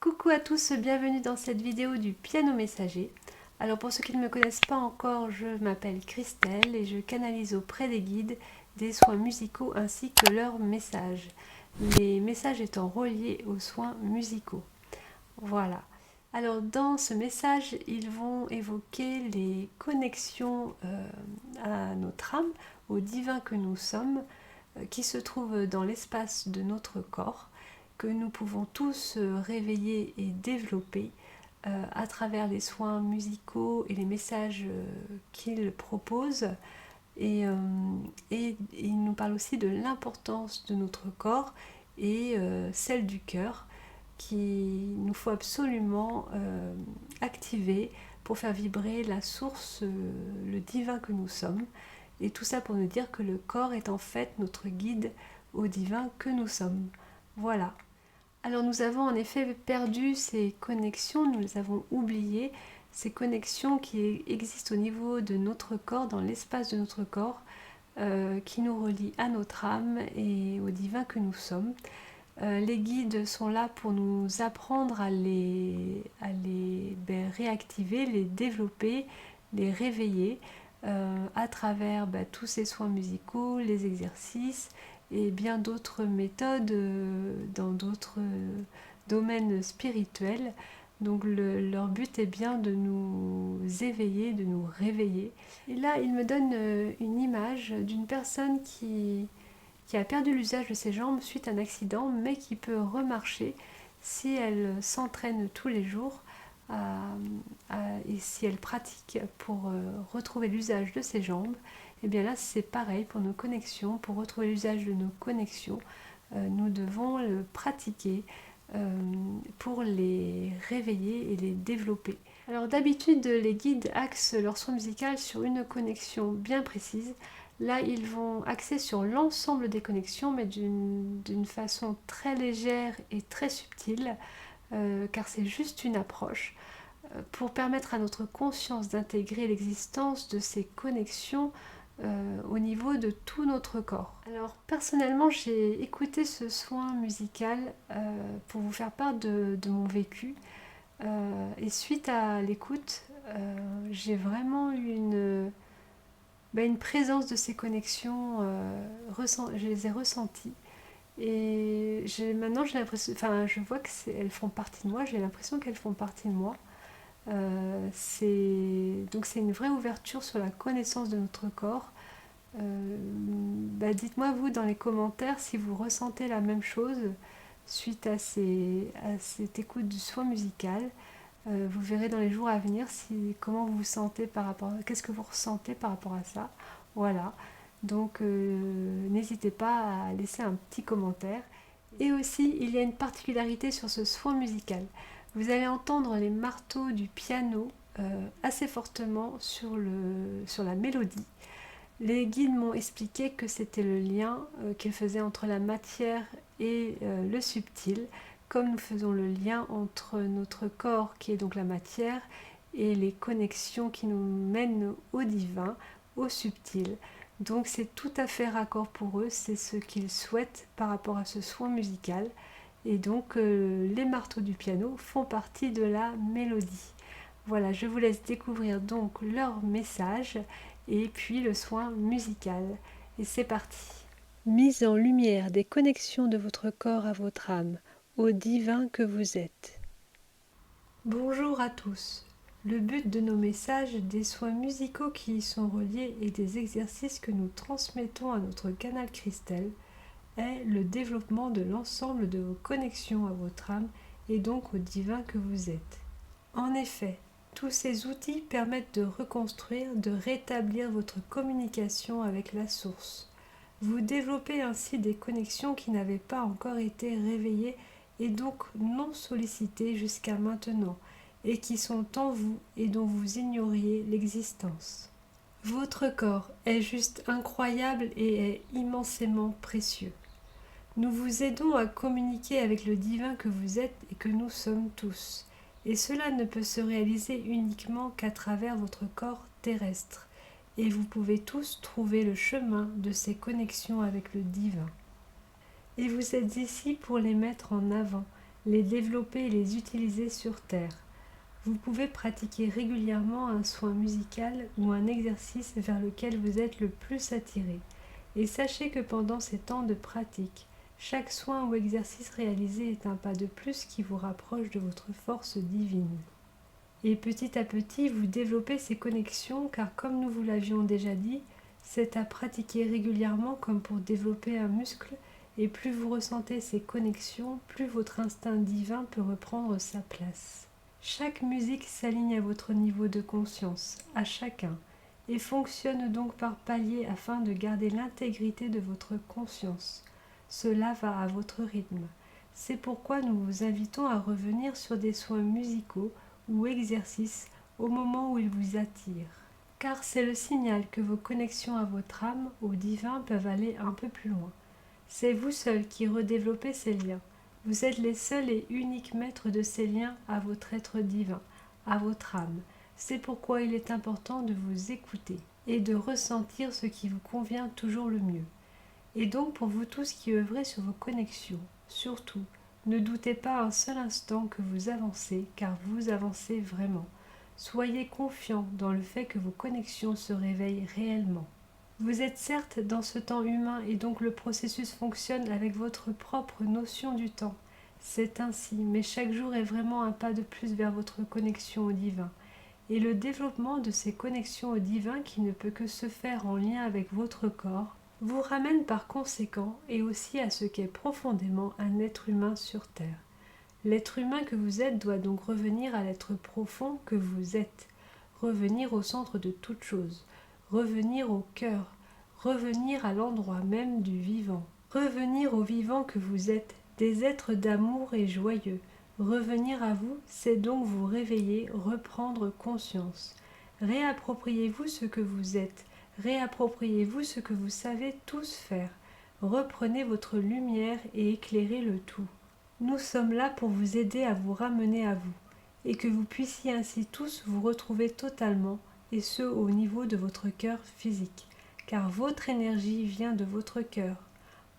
Coucou à tous, bienvenue dans cette vidéo du piano messager. Alors pour ceux qui ne me connaissent pas encore, je m'appelle Christelle et je canalise auprès des guides des soins musicaux ainsi que leurs messages. Les messages étant reliés aux soins musicaux. Voilà. Alors dans ce message, ils vont évoquer les connexions à notre âme, au divin que nous sommes, qui se trouve dans l'espace de notre corps, que nous pouvons tous réveiller et développer à travers les soins musicaux et les messages qu'ils proposent. Et il nous parle aussi de l'importance de notre corps et celle du cœur qu'il nous faut absolument activer pour faire vibrer la source, le divin que nous sommes. Et tout ça pour nous dire que le corps est en fait notre guide au divin que nous sommes. Voilà. Alors nous avons en effet perdu ces connexions, nous les avons oubliées, ces connexions qui existent au niveau de notre corps, dans l'espace de notre corps, qui nous relient à notre âme et au divin que nous sommes. Les guides sont là pour nous apprendre à les réactiver, les développer, les réveiller à travers tous ces soins musicaux, les exercices et bien d'autres méthodes dans d'autres domaines spirituels. Donc leur but est bien de nous éveiller, de nous réveiller. Et là, il me donne une image d'une personne qui a perdu l'usage de ses jambes suite à un accident, mais qui peut remarcher si elle s'entraîne tous les jours et si elle pratique pour retrouver l'usage de ses jambes. Et bien là, c'est pareil pour nos connexions. Pour retrouver l'usage de nos connexions, nous devons le pratiquer pour les réveiller et les développer. Alors d'habitude, les guides axent leur son musical sur une connexion bien précise. Là, ils vont axer sur l'ensemble des connexions, mais d'une façon très légère et très subtile, car c'est juste une approche, pour permettre à notre conscience d'intégrer l'existence de ces connexions au niveau de tout notre corps. Alors personnellement, j'ai écouté ce soin musical pour vous faire part de mon vécu. Et suite à l'écoute, j'ai vraiment eu une présence de ces connexions, je les ai ressenties. Et maintenant, j'ai l'impression, enfin, je vois qu'elles font partie de moi, j'ai l'impression qu'elles font partie de moi. Donc c'est une vraie ouverture sur la connaissance de notre corps. Dites-moi vous dans les commentaires si vous ressentez la même chose suite à cette écoute du soin musical. Vous verrez dans les jours à venir comment vous vous sentez qu'est-ce que vous ressentez par rapport à ça. Voilà. Donc n'hésitez pas à laisser un petit commentaire. Et aussi, il y a une particularité sur ce soin musical. Vous allez entendre les marteaux du piano assez fortement sur la mélodie. Les guides m'ont expliqué que c'était le lien qu'ils faisaient entre la matière et le subtil, comme nous faisons le lien entre notre corps, qui est donc la matière, et les connexions qui nous mènent au divin, au subtil. Donc c'est tout à fait raccord pour eux, c'est ce qu'ils souhaitent par rapport à ce soin musical. Et donc les marteaux du piano font partie de la mélodie. Voilà, je vous laisse découvrir donc leur message et puis le soin musical. Et c'est parti. Mise en lumière des connexions de votre corps à votre âme, au divin que vous êtes. Bonjour à tous. Le but de nos messages, des soins musicaux qui y sont reliés et des exercices que nous transmettons à notre canal Christelle est le développement de l'ensemble de vos connexions à votre âme et donc au divin que vous êtes. En effet, tous ces outils permettent de reconstruire, de rétablir votre communication avec la source. Vous développez ainsi des connexions qui n'avaient pas encore été réveillées et donc non sollicitées jusqu'à maintenant, et qui sont en vous et dont vous ignoriez l'existence. Votre corps est juste incroyable et est immensément précieux. Nous vous aidons à communiquer avec le divin que vous êtes et que nous sommes tous. Et cela ne peut se réaliser uniquement qu'à travers votre corps terrestre. Et vous pouvez tous trouver le chemin de ces connexions avec le divin. Et vous êtes ici pour les mettre en avant les développer et les utiliser sur Terre. Vous pouvez pratiquer régulièrement un soin musical ou un exercice vers lequel vous êtes le plus attiré. Et sachez que pendant ces temps de pratique, chaque soin ou exercice réalisé est un pas de plus qui vous rapproche de votre force divine. Et petit à petit, vous développez ces connexions car comme nous vous l'avions déjà dit, c'est à pratiquer régulièrement comme pour développer un muscle et plus vous ressentez ces connexions, plus votre instinct divin peut reprendre sa place. Chaque musique s'aligne à votre niveau de conscience, à chacun, et fonctionne donc par paliers afin de garder l'intégrité de votre conscience. Cela va à votre rythme. C'est pourquoi nous vous invitons à revenir sur des soins musicaux ou exercices au moment où ils vous attirent. Car c'est le signal que vos connexions à votre âme, au divin, peuvent aller un peu plus loin. C'est vous seul qui redéveloppez ces liens. Vous êtes les seuls et uniques maîtres de ces liens à votre être divin, à votre âme. C'est pourquoi il est important de vous écouter et de ressentir ce qui vous convient toujours le mieux. Et donc pour vous tous qui œuvrez sur vos connexions, surtout, ne doutez pas un seul instant que vous avancez, car vous avancez vraiment. Soyez confiants dans le fait que vos connexions se réveillent réellement. Vous êtes certes dans ce temps humain et donc le processus fonctionne avec votre propre notion du temps. C'est ainsi, mais chaque jour est vraiment un pas de plus vers votre connexion au divin. Et le développement de ces connexions au divin qui ne peut que se faire en lien avec votre corps vous ramène par conséquent et aussi à ce qu'est profondément un être humain sur Terre. L'être humain que vous êtes doit donc revenir à l'être profond que vous êtes, revenir au centre de toute chose, revenir au cœur, revenir à l'endroit même du vivant, revenir au vivant que vous êtes, des êtres d'amour et joyeux. Revenir à vous, c'est donc vous réveiller, reprendre conscience. Réappropriez-vous ce que vous êtes, réappropriez-vous ce que vous savez tous faire. Reprenez votre lumière et éclairez le tout. Nous sommes là pour vous aider à vous ramener à vous, et que vous puissiez ainsi tous vous retrouver totalement, et ce au niveau de votre cœur physique, car votre énergie vient de votre cœur.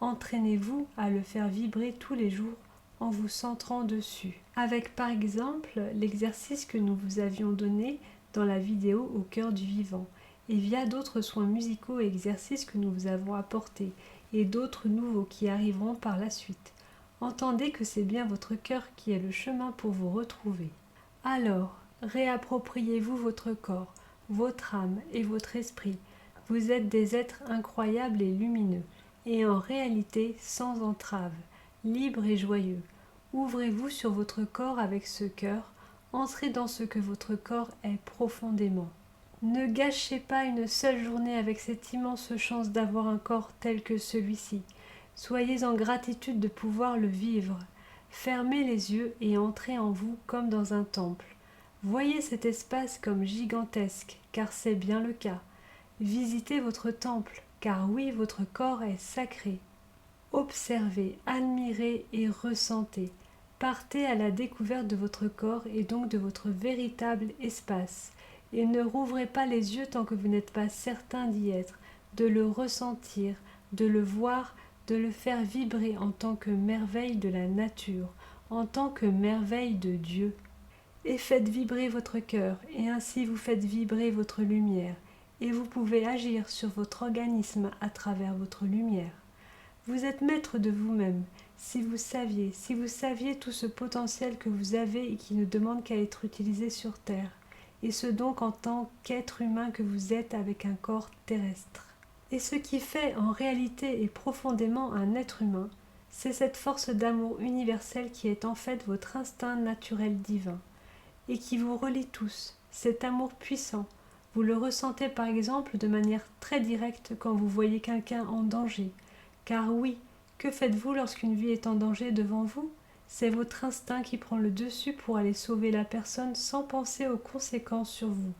Entraînez-vous à le faire vibrer tous les jours en vous centrant dessus, avec par exemple l'exercice que nous vous avions donné dans la vidéo au cœur du vivant, et via d'autres soins musicaux et exercices que nous vous avons apportés, et d'autres nouveaux qui arriveront par la suite. Entendez que c'est bien votre cœur qui est le chemin pour vous retrouver. Alors, réappropriez-vous votre corps, votre âme et votre esprit. Vous êtes des êtres incroyables et lumineux, et en réalité sans entrave, libres et joyeux. Ouvrez-vous sur votre corps avec ce cœur, entrez dans ce que votre corps est profondément. Ne gâchez pas une seule journée avec cette immense chance d'avoir un corps tel que celui-ci. Soyez en gratitude de pouvoir le vivre. Fermez les yeux et entrez en vous comme dans un temple. Voyez cet espace comme gigantesque, car c'est bien le cas. Visitez votre temple, car oui, votre corps est sacré. Observez, admirez et ressentez. Partez à la découverte de votre corps et donc de votre véritable espace. Et ne rouvrez pas les yeux tant que vous n'êtes pas certain d'y être, de le ressentir, de le voir, de le faire vibrer en tant que merveille de la nature, en tant que merveille de Dieu. Et faites vibrer votre cœur, et ainsi vous faites vibrer votre lumière, et vous pouvez agir sur votre organisme à travers votre lumière. Vous êtes maître de vous-même, si vous saviez tout ce potentiel que vous avez et qui ne demande qu'à être utilisé sur Terre, et ce donc en tant qu'être humain que vous êtes avec un corps terrestre. Et ce qui fait en réalité et profondément un être humain, c'est cette force d'amour universel qui est en fait votre instinct naturel divin, et qui vous relie tous, cet amour puissant. Vous le ressentez par exemple de manière très directe quand vous voyez quelqu'un en danger. Car oui, que faites-vous lorsqu'une vie est en danger devant vous ? C'est votre instinct qui prend le dessus pour aller sauver la personne sans penser aux conséquences sur vous.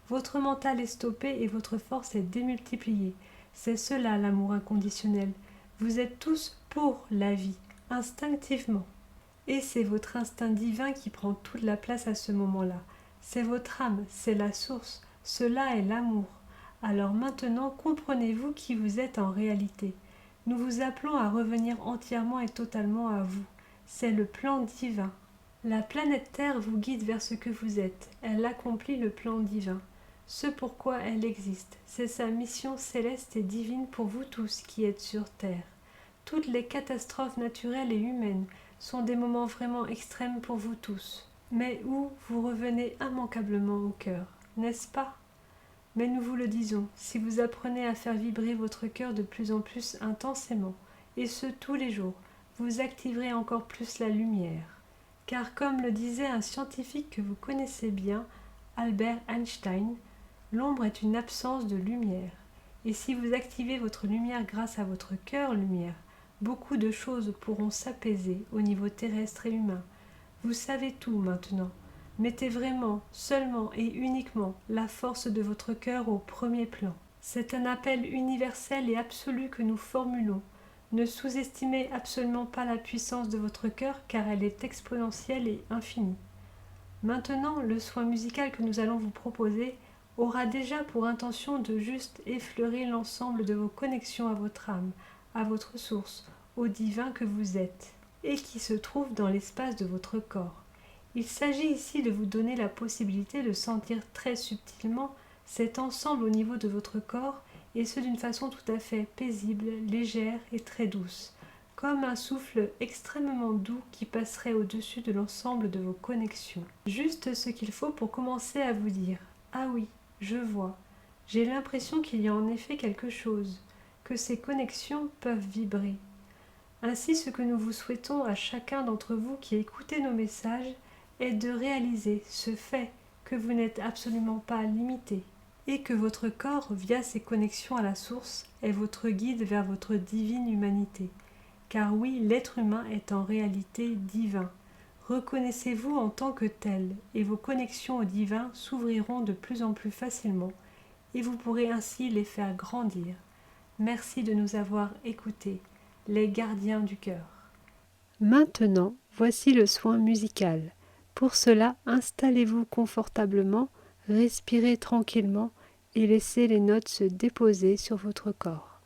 Votre mental est stoppé et votre force est démultipliée. C'est cela l'amour inconditionnel. Vous êtes tous pour la vie, instinctivement. Et c'est votre instinct divin qui prend toute la place à ce moment-là. C'est votre âme, c'est la source, cela est l'amour. Alors maintenant, comprenez-vous qui vous êtes en réalité. Nous vous appelons à revenir entièrement et totalement à vous. c'est le plan divin. La planète Terre vous guide vers ce que vous êtes. Elle accomplit le plan divin. Ce pourquoi elle existe, c'est sa mission céleste et divine pour vous tous qui êtes sur Terre. Toutes les catastrophes naturelles et humaines sont des moments vraiment extrêmes pour vous tous, mais où vous revenez immanquablement au cœur, n'est-ce pas? Mais nous vous le disons, si vous apprenez à faire vibrer votre cœur de plus en plus intensément, et ce tous les jours, vous activerez encore plus la lumière. Car comme le disait un scientifique que vous connaissez bien, Albert Einstein, l'ombre est une absence de lumière. Et si vous activez votre lumière grâce à votre cœur lumière, beaucoup de choses pourront s'apaiser au niveau terrestre et humain. Vous savez tout maintenant. Mettez vraiment, seulement et uniquement la force de votre cœur au premier plan. C'est un appel universel et absolu que nous formulons. Ne sous-estimez absolument pas la puissance de votre cœur car elle est exponentielle et infinie. Maintenant, le soin musical que nous allons vous proposer aura déjà pour intention de juste effleurer l'ensemble de vos connexions à votre âme, à votre source, au divin que vous êtes, et qui se trouve dans l'espace de votre corps. Il s'agit ici de vous donner la possibilité de sentir très subtilement cet ensemble au niveau de votre corps, et ce d'une façon tout à fait paisible, légère et très douce, comme un souffle extrêmement doux qui passerait au-dessus de l'ensemble de vos connexions. Juste ce qu'il faut pour commencer à vous dire « Ah oui, je vois, j'ai l'impression qu'il y a en effet quelque chose, que ces connexions peuvent vibrer. » Ainsi, ce que nous vous souhaitons à chacun d'entre vous qui écoutez nos messages est de réaliser ce fait que vous n'êtes absolument pas limité et que votre corps, via ses connexions à la source, est votre guide vers votre divine humanité. Car oui, l'être humain est en réalité divin. Reconnaissez-vous en tant que tel, et vos connexions au divin s'ouvriront de plus en plus facilement, et vous pourrez ainsi les faire grandir. Merci de nous avoir écoutés, les gardiens du cœur. Maintenant, voici le soin musical. Pour cela, installez-vous confortablement, respirez tranquillement et laissez les notes se déposer sur votre corps.